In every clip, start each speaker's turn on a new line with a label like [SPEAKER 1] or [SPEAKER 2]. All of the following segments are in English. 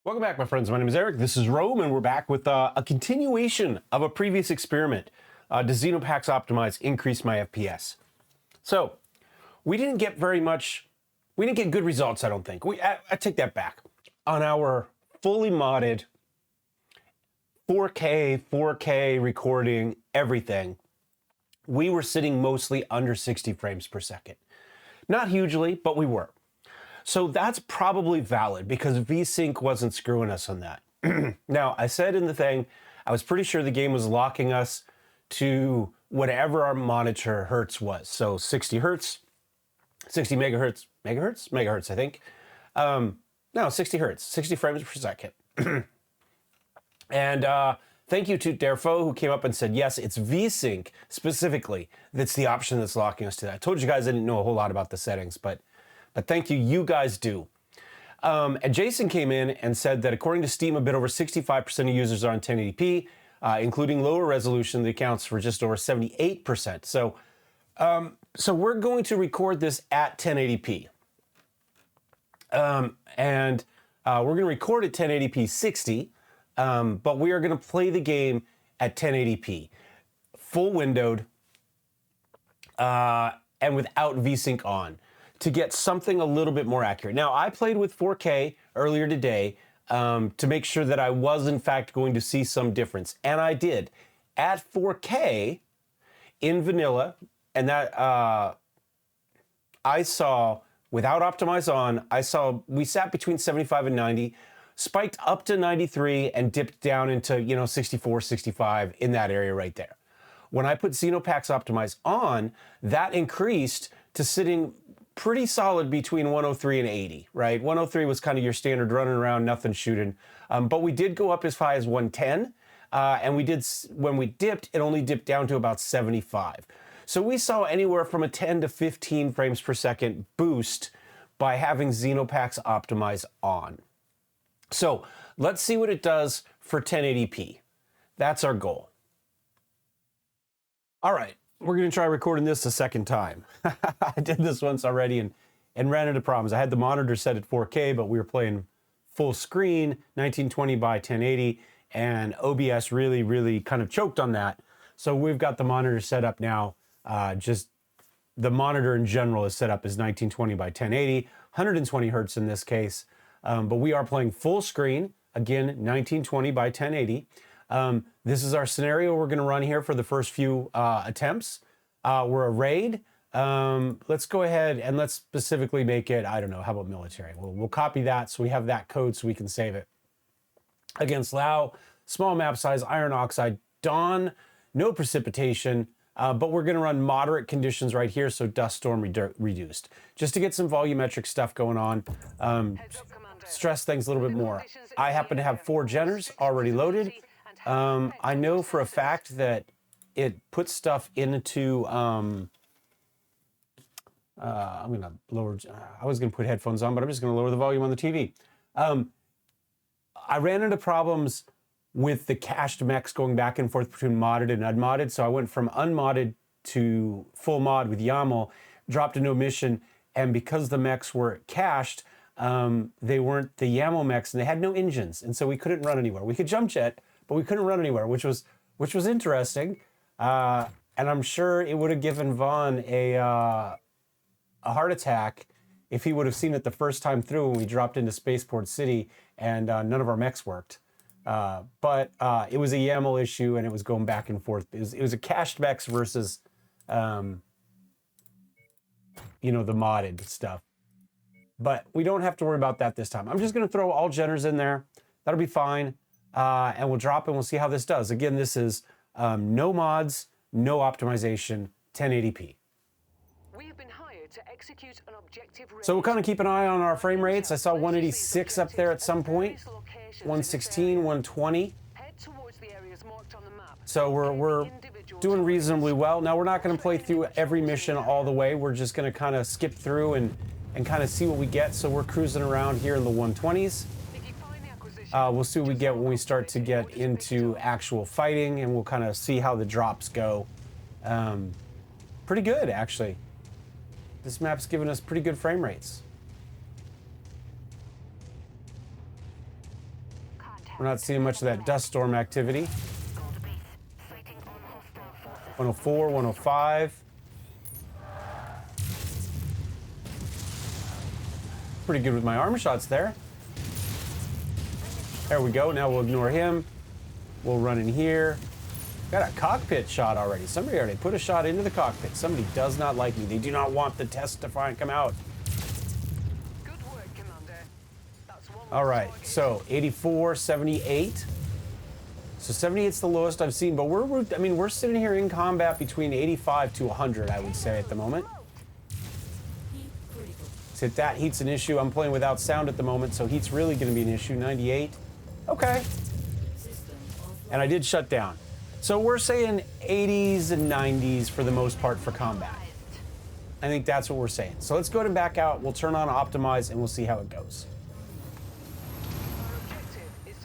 [SPEAKER 1] Welcome back, my friends. My name is Eric. This is Rome, and we're back with a continuation of a previous experiment. Does XenoPax Optimize increase my FPS? So, we didn't get very much, we didn't get good results, I don't think. I take that back. On our fully modded 4K recording, everything, we were sitting mostly under 60 frames per second. Not hugely, but we were. So that's probably valid because VSync wasn't screwing us on that. Now, I said in the thing, I was pretty sure the game was locking us to whatever our monitor hertz was. So 60 hertz, 60 megahertz, I think. No, 60 hertz, 60 frames per second. And thank you to Derfo, who came up and said, yes, it's VSync specifically that's the option that's locking us to that. I told you guys I didn't know a whole lot about the settings, but thank you, you guys do. And Jason came in and said that according to Steam, a bit over 65% of users are on 1080p, including lower resolution that accounts for just over 78%. So we're going to record this at 1080p. And we're going to record at 1080p 60, but we are going to play the game at 1080p, full windowed, and without VSync on, to get something a little bit more accurate. Now, I played with 4K earlier today to make sure that I was in fact going to see some difference, and I did. At 4K in vanilla, and that I saw, without Optimize on, we sat between 75 and 90, spiked up to 93 and dipped down into 64, 65 in that area right there. When I put XenoPax Optimize on, that increased to sitting pretty solid between 103 and 80, right? 103 was kind of your standard running around, nothing shooting. But we did go up as high as 110. And when we dipped, it only dipped down to about 75. So we saw anywhere from a 10 to 15 frames per second boost by having XenoPax Optimize on. So let's see what it does for 1080p. That's our goal. All right. We're going to try recording this a second time. I did this once already and ran into problems. I had the monitor set at 4K, but we were playing full screen, 1920 by 1080, and OBS really kind of choked on that. So we've got the monitor set up now. Just the monitor in general is set up as 1920 by 1080, 120 hertz in this case. But we are playing full screen, again, 1920 by 1080. This is our scenario we're going to run here for the first few attempts. We're a raid. Let's go ahead and let's specifically make it, I don't know, how about military? We'll copy that so we have that code so we can save it. Against Lao, small map size, iron oxide, dawn, no precipitation, but we're going to run moderate conditions right here, so dust storm reduced. Just to get some volumetric stuff going on, stress things a little bit more. I happen to have 4 Jenners already loaded. I know for a fact that it puts stuff into, I'm going to lower, I was going to put headphones on, but I'm just going to lower the volume on the TV. I ran into problems with the cached mechs going back and forth between modded and unmodded, so I went from unmodded to full mod with YAML, dropped into a mission, and because the mechs were cached, they weren't the YAML mechs, and they had no engines, and so we couldn't run anywhere. We could jump jet, but we couldn't run anywhere, which was interesting. And I'm sure it would have given Vaughn a heart attack if he would have seen it the first time through when we dropped into Spaceport City and none of our mechs worked. But it was a YAML issue and it was going back and forth. It was a cached mechs versus, the modded stuff. But we don't have to worry about that this time. I'm just going to throw all Jenners in there. That'll be fine. And we'll drop and we'll see how this does. Again, this is no mods, no optimization, 1080p. We have been hired to execute an objective. So we'll kind of keep an eye on our frame rates. I saw 186 up there at some point, 116, 120. So we're doing reasonably well. Now we're not going to play through every mission all the way. We're just going to kind of skip through and kind of see what we get. So we're cruising around here in the 120s. We'll see what we get when we start to get into actual fighting, and we'll kind of see how the drops go. Pretty good, actually. This map's giving us pretty good frame rates. We're not seeing much of that dust storm activity. 104, 105. Pretty good with my armor shots there. There we go. Now we'll ignore him. We'll run in here. Got a cockpit shot already. Somebody already put a shot into the cockpit. Somebody does not like me. They do not want the test to come out.
[SPEAKER 2] Good work, Commander. That's one.
[SPEAKER 1] All right, so 84, 78. So 78's the lowest I've seen, but we're sitting here in combat between 85 to 100, I would say, at the moment. So if that heat's an issue, I'm playing without sound at the moment, so heat's really going to be an issue. 98. Okay. And I did shut down. So we're saying 80s and 90s for the most part for combat. I think that's what we're saying. So let's go ahead and back out. We'll turn on Optimize and we'll see how it goes.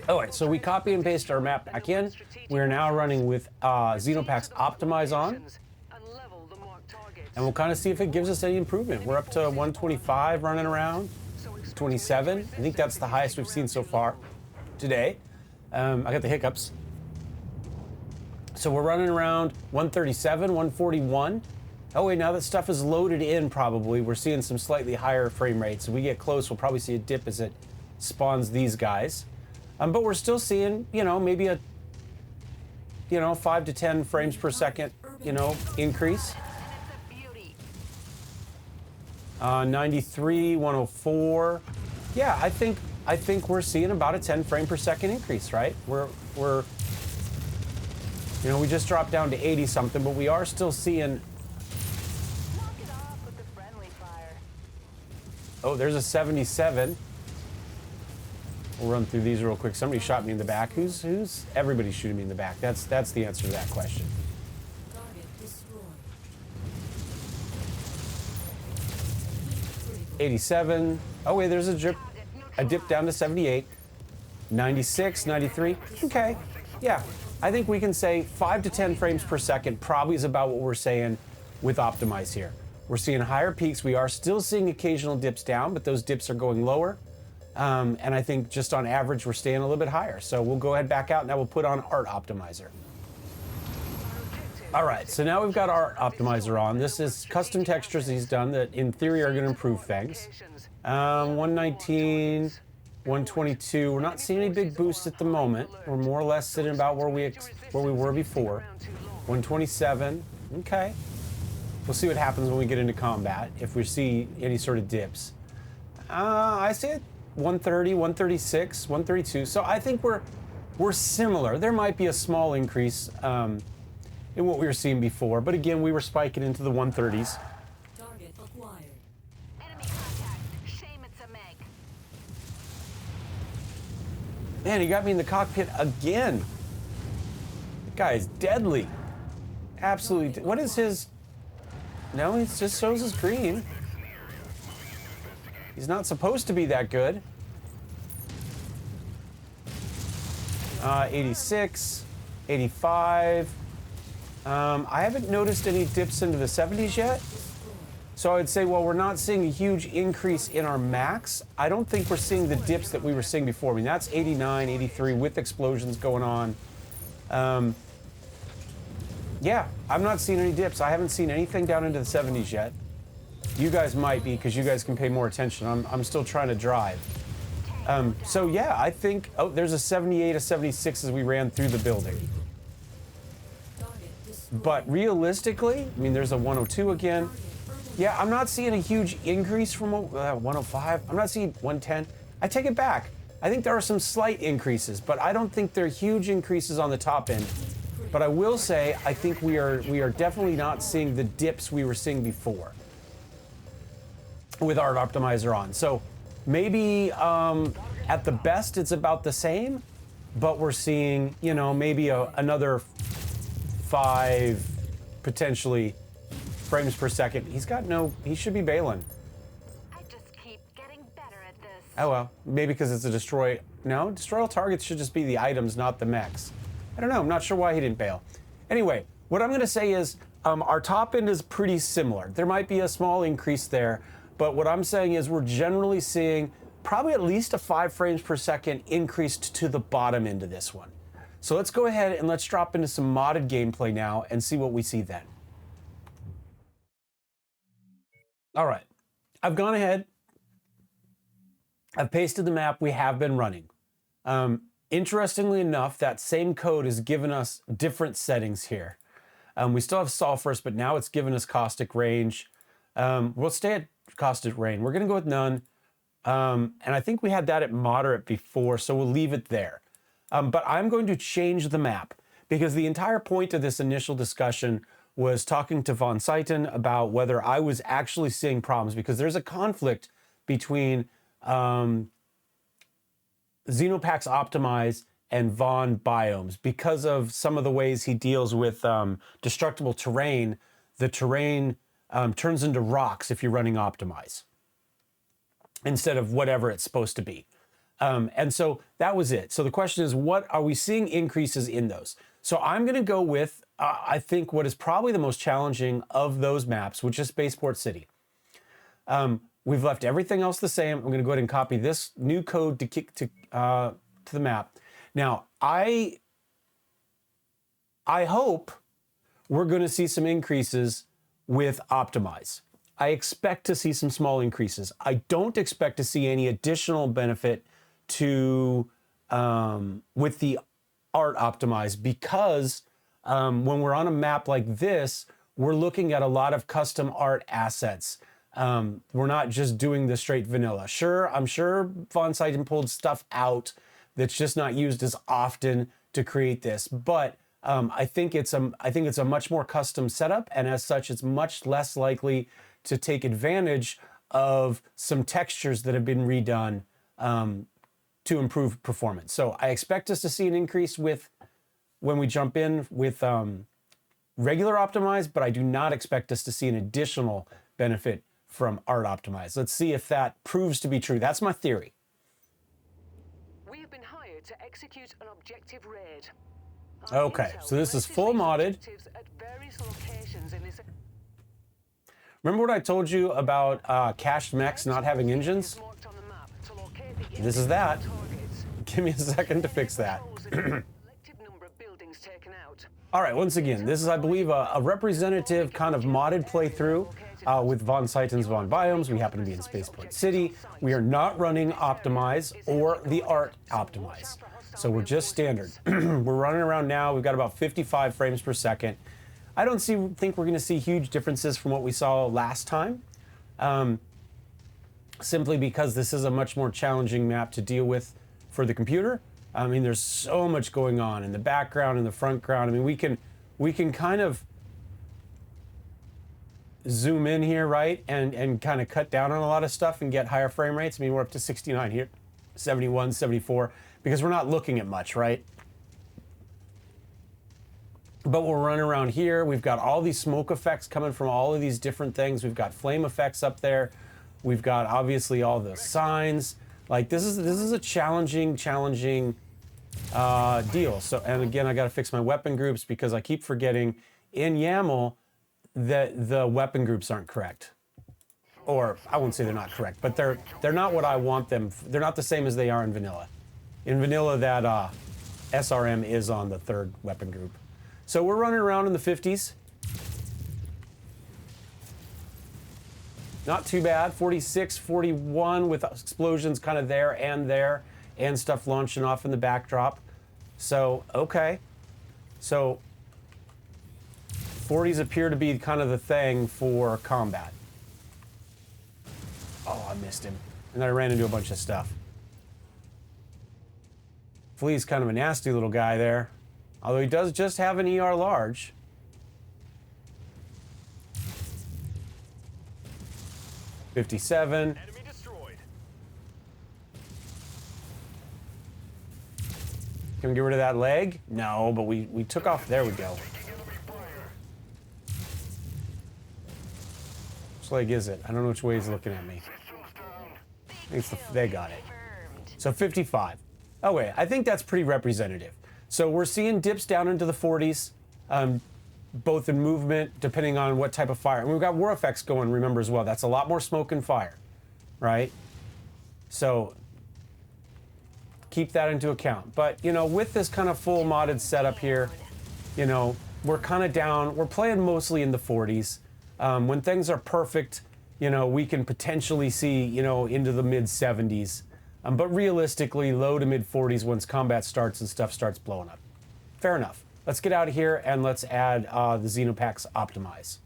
[SPEAKER 1] All right, so we copy and paste our map back in. We're now running with XenoPax Optimize on. And we'll kind of see if it gives us any improvement. We're up to 125 running around, 27. I think that's the highest we've seen so far today. I got the hiccups. So we're running around 137, 141. Oh wait, now that stuff is loaded in probably. We're seeing some slightly higher frame rates. If we get close, we'll probably see a dip as it spawns these guys. But we're still seeing, maybe a, 5 to 10 frames per second, increase. 93, 104. Yeah, I think we're seeing about a 10 frame per second increase, right? We just dropped down to 80 something, but we are still seeing. Oh, there's a 77. We'll run through these real quick. Somebody shot me in the back. Who's everybody's shooting me in the back? That's the answer to that question. 87. Oh wait, there's a dip down to 78. 96, 93. Okay. Yeah. I think we can say 5 to 10 frames per second probably is about what we're saying with Optimize here. We're seeing higher peaks. We are still seeing occasional dips down, but those dips are going lower. And I think just on average, we're staying a little bit higher. So we'll go ahead back out. Now we'll put on Art Optimizer. All right, so now we've got Art Optimizer on. This is custom textures he's done that in theory are going to improve things. 119, 122. We're not seeing any big boosts at the moment. We're more or less sitting about where we were before. 127. Okay. We'll see what happens when we get into combat, if we see any sort of dips. I see it 130, 136, 132. So I think we're similar. There might be a small increase in what we were seeing before, but again, we were spiking into the 130s.
[SPEAKER 2] Target acquired. Enemy contact. Shame it's a Mech.
[SPEAKER 1] Man, he got me in the cockpit again. The guy is deadly. Absolutely. What is his? No, it just shows his green. He's not supposed to be that good. 86, 85. I haven't noticed any dips into the 70s yet. So I would say, well, we're not seeing a huge increase in our max. I don't think we're seeing the dips that we were seeing before. I mean, that's 89, 83 with explosions going on. Yeah, I'm not seeing any dips. I haven't seen anything down into the 70s yet. You guys might be, because you guys can pay more attention. I'm still trying to drive. So yeah, I think, oh, there's a 78, a 76 as we ran through the building. But realistically, I mean, there's a 102 again. Yeah, I'm not seeing a huge increase from 105. I'm not seeing 110. I take it back. I think there are some slight increases, but I don't think they're huge increases on the top end. But I will say, I think we are definitely not seeing the dips we were seeing before with Art Optimizer on. So maybe at the best it's about the same, but we're seeing, maybe another 5 potentially frames per second. He should be bailing.
[SPEAKER 2] I just keep getting better at this.
[SPEAKER 1] Oh well, maybe because it's a destroy. No, destroy all targets should just be the items, not the mechs. I don't know, I'm not sure why he didn't bail. Anyway, what I'm gonna say is our top end is pretty similar. There might be a small increase there, but what I'm saying is we're generally seeing probably at least a 5 frames per second increased to the bottom end of this one. So let's go ahead and let's drop into some modded gameplay now and see what we see then. All right, I've gone ahead. I've pasted the map we have been running. Interestingly enough, that same code has given us different settings here. We still have sulfurous, but now it's given us caustic range. We'll stay at caustic range. We're gonna go with none. And I think we had that at moderate before, so we'll leave it there. But I'm going to change the map because the entire point of this initial discussion was talking to vonSeiten about whether I was actually seeing problems, because there's a conflict between XenoPacks Optimize and Von Biomes. Because of some of the ways he deals with destructible terrain, the terrain turns into rocks if you're running Optimize instead of whatever it's supposed to be. And so that was it. So the question is, what are we seeing increases in those? So I'm going to go with, I think, what is probably the most challenging of those maps, which is Spaceport City. We've left everything else the same. I'm going to go ahead and copy this new code to kick to the map. Now, I hope we're going to see some increases with Optimize. I expect to see some small increases. I don't expect to see any additional benefit to with the art Optimize, because when we're on a map like this, we're looking at a lot of custom art assets. We're not just doing the straight vanilla. Sure, I'm sure vonSeiten pulled stuff out that's just not used as often to create this, but I think it's a much more custom setup, and as such, it's much less likely to take advantage of some textures that have been redone to improve performance. So I expect us to see an increase with when we jump in with regular Optimize, but I do not expect us to see an additional benefit from art Optimize. Let's see if that proves to be true. That's my theory.
[SPEAKER 3] We have been hired to execute an objective raid.
[SPEAKER 1] Okay, so this is full modded. Remember what I told you about cached mechs not having engines? This is that. Give me a second to fix that. All right, once again, this is, I believe, a representative kind of modded playthrough with vonSeiten's Von Biomes. We happen to be in Spaceport City. We are not running Optimize or the art Optimize. So we're just standard. We're running around now. We've got about 55 frames per second. I don't think we're going to see huge differences from what we saw last time, simply because this is a much more challenging map to deal with for the computer. I mean, there's so much going on in the background and the front ground. I mean, we can kind of zoom in here, right, and kind of cut down on a lot of stuff and get higher frame rates. I mean, we're up to 69 here, 71, 74, because we're not looking at much, right? But we'll run around here. We've got all these smoke effects coming from all of these different things. We've got flame effects up there. We've got obviously all the signs. Like this is a challenging deal. So, and again, I got to fix my weapon groups because I keep forgetting in YAML that the weapon groups aren't correct. Or I won't say they're not correct, but they're not what I want them. They're not the same as they are in vanilla. In vanilla, that SRM is on the third weapon group. So we're running around in the 50s. Not too bad, 46, 41 with explosions kind of there and stuff launching off in the backdrop. So, okay. So 40s appear to be kind of the thing for combat. Oh, I missed him. And then I ran into a bunch of stuff. Flea's kind of a nasty little guy there. Although he does just have an ER large. $57.
[SPEAKER 4] Enemy destroyed.
[SPEAKER 1] Can we get rid of that leg? No, but we took off. There we go. Which leg is it? I don't know which way he's looking at me. I think it's they got it. So 55. Oh wait, I think that's pretty representative. So we're seeing dips down into the 40s, both in movement, depending on what type of fire. And we've got war effects going, remember, as well. That's a lot more smoke and fire, right? So keep that into account. But, you know, with this kind of full modded setup here, you know, we're kind of down. We're playing mostly in the 40s. When things are perfect, you know, we can potentially see, you know, into the mid 70s. But realistically, low to mid 40s once combat starts and stuff starts blowing up. Fair enough. Let's get out of here and let's add the XenoPax Optimize.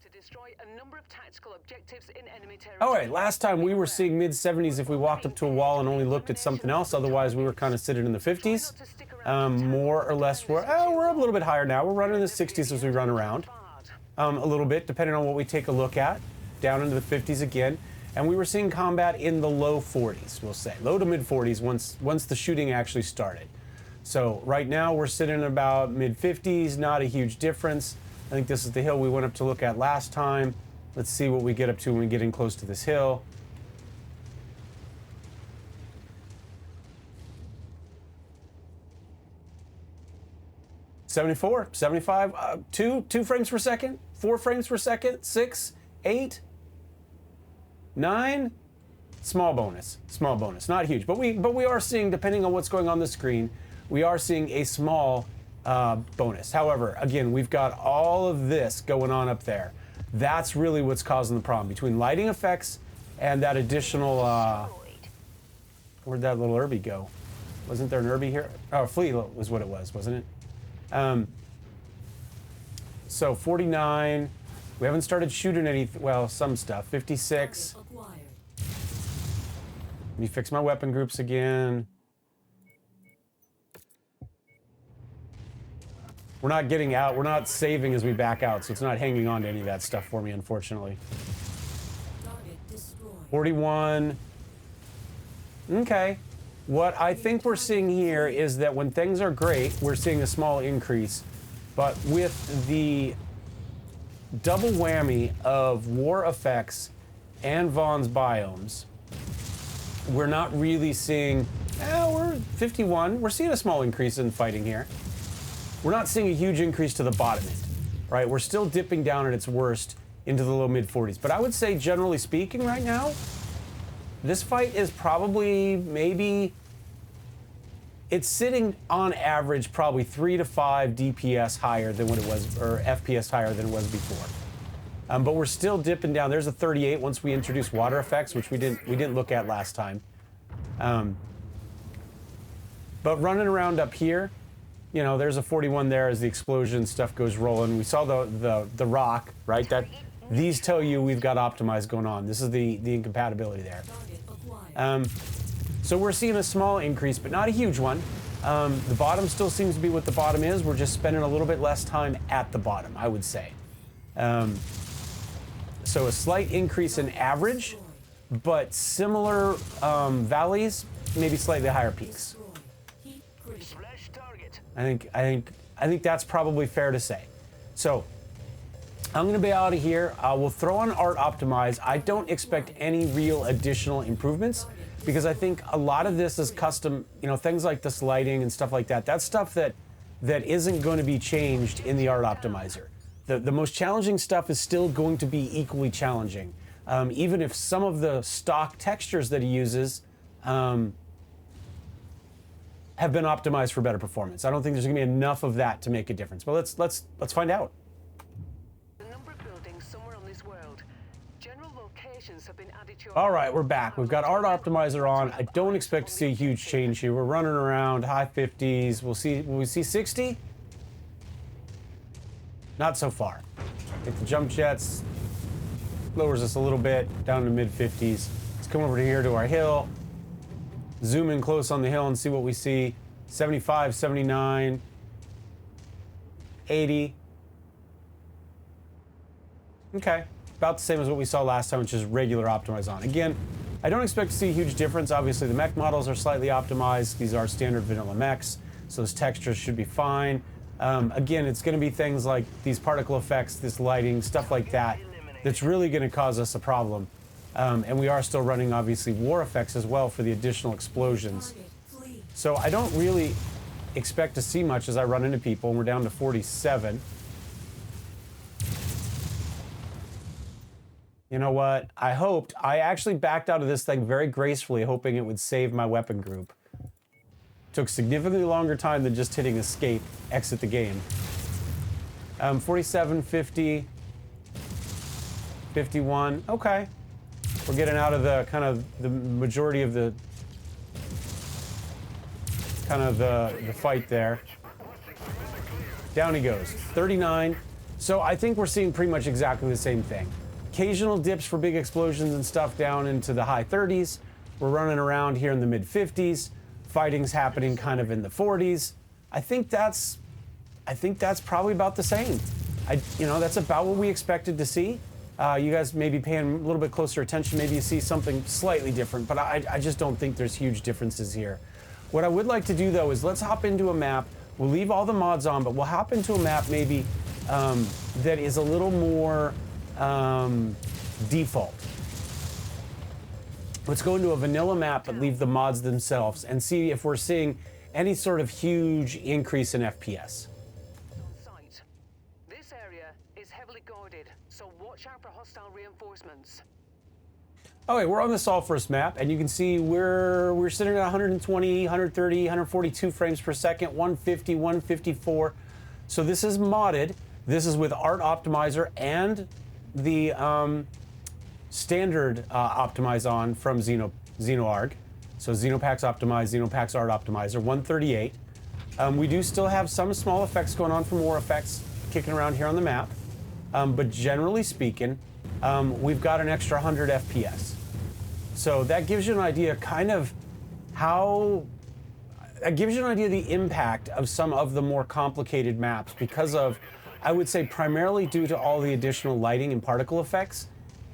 [SPEAKER 3] To destroy a number of tactical objectives in enemy territory.
[SPEAKER 1] All right, last time we were seeing mid 70s if we walked up to a wall and only looked at something else. Otherwise, we were kind of sitting in the 50s. More or less, we're a little bit higher now. We're running in the 60s as we run around. A little bit, depending on what we take a look at. Down into the 50s again. And we were seeing combat in the low 40s, we'll say. Low to mid 40s once the shooting actually started. So right now we're sitting about mid 50s, not a huge difference. I think this is the hill we went up to look at last time. Let's see what we get up to when we get in close to this hill. $74, $75, 2 frames per second, 4 frames per second, 6, 8, 9. Small bonus, not huge, but we are seeing, depending on what's going on the screen, we are seeing a small bonus. However, again, we've got all of this going on up there. That's really what's causing the problem between lighting effects and that additional. Where'd that little Irby go? Wasn't there an Irby here? Oh, Flea was what it was, wasn't it? So 49. We haven't started shooting anything. Well, some stuff. 56. Let me fix my weapon groups again. We're not getting out. We're not saving as we back out, so it's not hanging on to any of that stuff for me, unfortunately. 41. Okay. What I think we're seeing here is that when things are great, we're seeing a small increase. But with the double whammy of war effects and Von's biomes, we're not really seeing, we're 51. We're seeing a small increase in fighting here. We're not seeing a huge increase to the bottom end, right? We're still dipping down at its worst into the low mid 40s. But I would say, generally speaking right now, this fight is probably maybe, it's sitting on average probably 3 to 5 DPS higher than what it was, or FPS higher than it was before. But we're still dipping down. There's a 38 once we introduce water effects, which we didn't look at last time. But running around up here, you know, there's a 41 there as the explosion stuff goes rolling. We saw the rock, right? That these tell you we've got optimize going on. This is the incompatibility there. So we're seeing a small increase, but not a huge one. The bottom still seems to be what the bottom is. We're just spending a little bit less time at the bottom, I would say. So a slight increase in average, but similar valleys, maybe slightly higher peaks. I think that's probably fair to say. So I'm going to be out of here. We'll throw on Art Optimize. I don't expect any real additional improvements because I think a lot of this is custom, you know, things like this lighting and stuff like that. That's stuff that isn't going to be changed in the Art Optimizer. The most challenging stuff is still going to be equally challenging. Even if some of the stock textures that he uses have been optimized for better performance. I don't think there's going to be enough of that to make a difference. But let's find out.
[SPEAKER 3] The number of buildings somewhere on this world. General locations have been added to your.
[SPEAKER 1] All right, we're back. We've got Art Optimizer on. I don't expect to see a huge change here. We're running around high 50s. Will we see 60? Not so far. Get the jump jets. Lowers us a little bit down to mid 50s. Let's come over here to our hill. Zoom in close on the hill and see what we see. 75, 79, 80. Okay, about the same as what we saw last time, which is regular optimize on. Again, I don't expect to see a huge difference. Obviously, the mech models are slightly optimized. These are standard vanilla mechs, so those textures should be fine. Again, it's going to be things like these particle effects, this lighting, stuff like that, that's really going to cause us a problem. And we are still running, obviously, war effects as well for the additional explosions. So I don't really expect to see much as I run into people, and we're down to 47. You know what? I actually backed out of this thing very gracefully, hoping it would save my weapon group. Took significantly longer time than just hitting escape, exit the game. 47, 50, 51, okay. We're getting out of the kind of the majority of the the fight there. Down he goes, 39. So I think we're seeing pretty much exactly the same thing. Occasional dips for big explosions and stuff down into the high 30s. We're running around here in the mid 50s. Fighting's happening kind of in the 40s. I think that's probably about the same. That's about what we expected to see. You guys may be paying a little bit closer attention. Maybe you see something slightly different, but I just don't think there's huge differences here. What I would like to do though is let's hop into a map. We'll leave all the mods on, but we'll hop into a map maybe that is a little more default. Let's go into a vanilla map but leave the mods themselves and see if we're seeing any sort of huge increase in FPS.
[SPEAKER 3] On site. This area is heavily guarded, so watch out for hostile reinforcements.
[SPEAKER 1] Okay, we're on the Lifeforce map, and you can see we're sitting at 120, 130, 142 frames per second, 150, 154. So this is modded. This is with Art Optimizer and the standard Optimize on from XenoArgh. So XenoPax Optimize, XenoPax Art Optimizer, 138. We do still have some small effects going on from war effects kicking around here on the map. But generally speaking, we've got an extra 100 FPS. So that gives you an idea kind of that gives you an idea of the impact of some of the more complicated maps because of, I would say, primarily due to all the additional lighting and particle effects.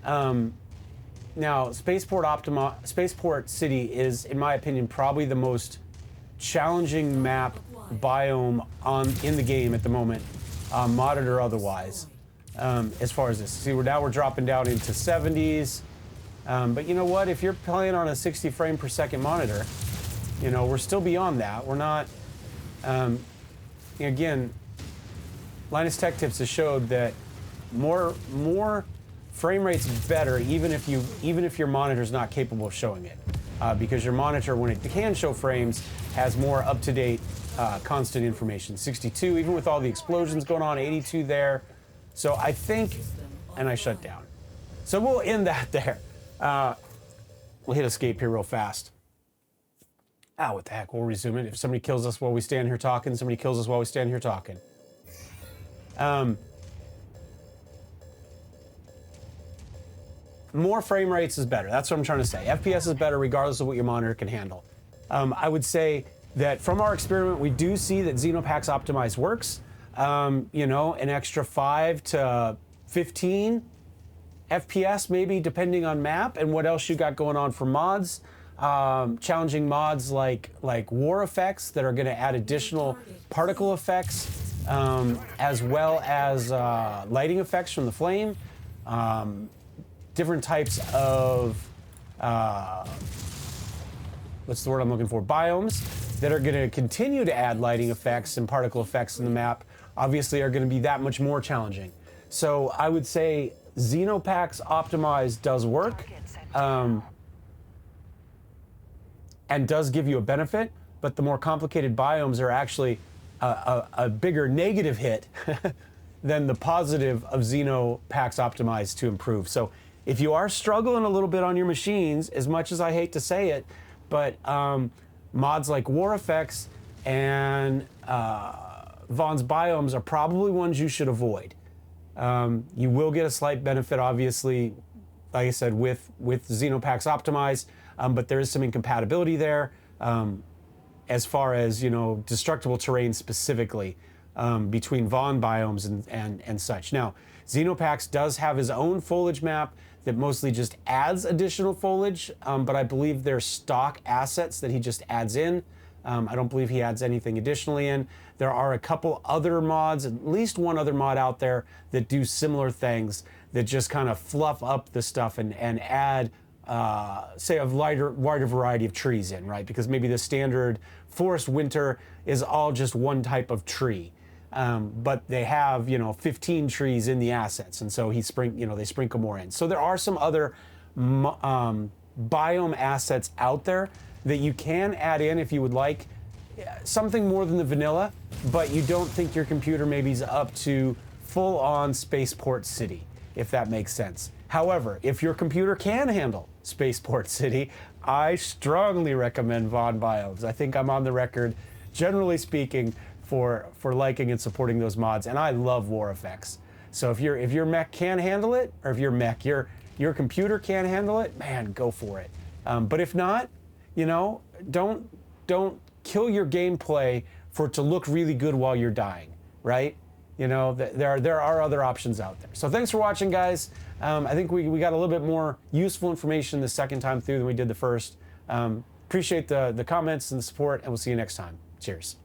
[SPEAKER 1] Now, Spaceport City is, in my opinion, probably the most challenging map biome in the game at the moment, modded or otherwise, as far as this. See, we're dropping down into 70s. But you know what? If you're playing on a 60 frame per second monitor, we're still beyond that. We're not. Again, Linus Tech Tips has showed that more frame rate's better, even if your monitor's not capable of showing it, because your monitor, when it can show frames, has more up-to-date, constant information. 62, even with all the explosions going on, 82 there. So I think, and I shut down. So we'll end that there. We'll hit escape here real fast. What the heck, we'll resume it. If somebody kills us while we stand here talking, somebody kills us while we stand here talking. More frame rates is better. That's what I'm trying to say. FPS is better regardless of what your monitor can handle. I would say that from our experiment, we do see that XenoPax Optimize works. An extra 5 to 15 FPS maybe, depending on map and what else you got going on for mods. Challenging mods like war effects that are going to add additional particle effects, as well as lighting effects from the flame. Different types of, what's the word I'm looking for? Biomes that are going to continue to add lighting effects and particle effects in the map, obviously are going to be that much more challenging. So I would say XenoPax Optimize does work, and does give you a benefit, but the more complicated biomes are actually a bigger negative hit than the positive of XenoPax Optimize to improve. So if you are struggling a little bit on your machines, as much as I hate to say it, but mods like war effects and Von's biomes are probably ones you should avoid. You will get a slight benefit, obviously, like I said, with XenoPax Optimize, but there is some incompatibility there as far as, destructible terrain specifically between Von biomes and such. Now, XenoPax does have his own foliage map that mostly just adds additional foliage, but I believe they're stock assets that he just adds in. I don't believe he adds anything additionally in. There are a couple other mods, at least one other mod out there that do similar things that just kind of fluff up the stuff and add, say, a wider variety of trees in, right? Because maybe the standard forest winter is all just one type of tree. but they have 15 trees in the assets, and so they sprinkle more in. So there are some other biome assets out there that you can add in if you would like something more than the vanilla, but you don't think your computer maybe is up to full-on Spaceport City, if that makes sense. However, if your computer can handle Spaceport City, I strongly recommend Von Biomes. I think I'm on the record, generally speaking, for liking and supporting those mods, and I love war effects. So if your mech can handle it, or if your computer can handle it, man, go for it. But if not, don't kill your gameplay for it to look really good while you're dying, right? There are other options out there. So thanks for watching, guys. I think we got a little bit more useful information the second time through than we did the first. Appreciate the comments and the support, and we'll see you next time. Cheers.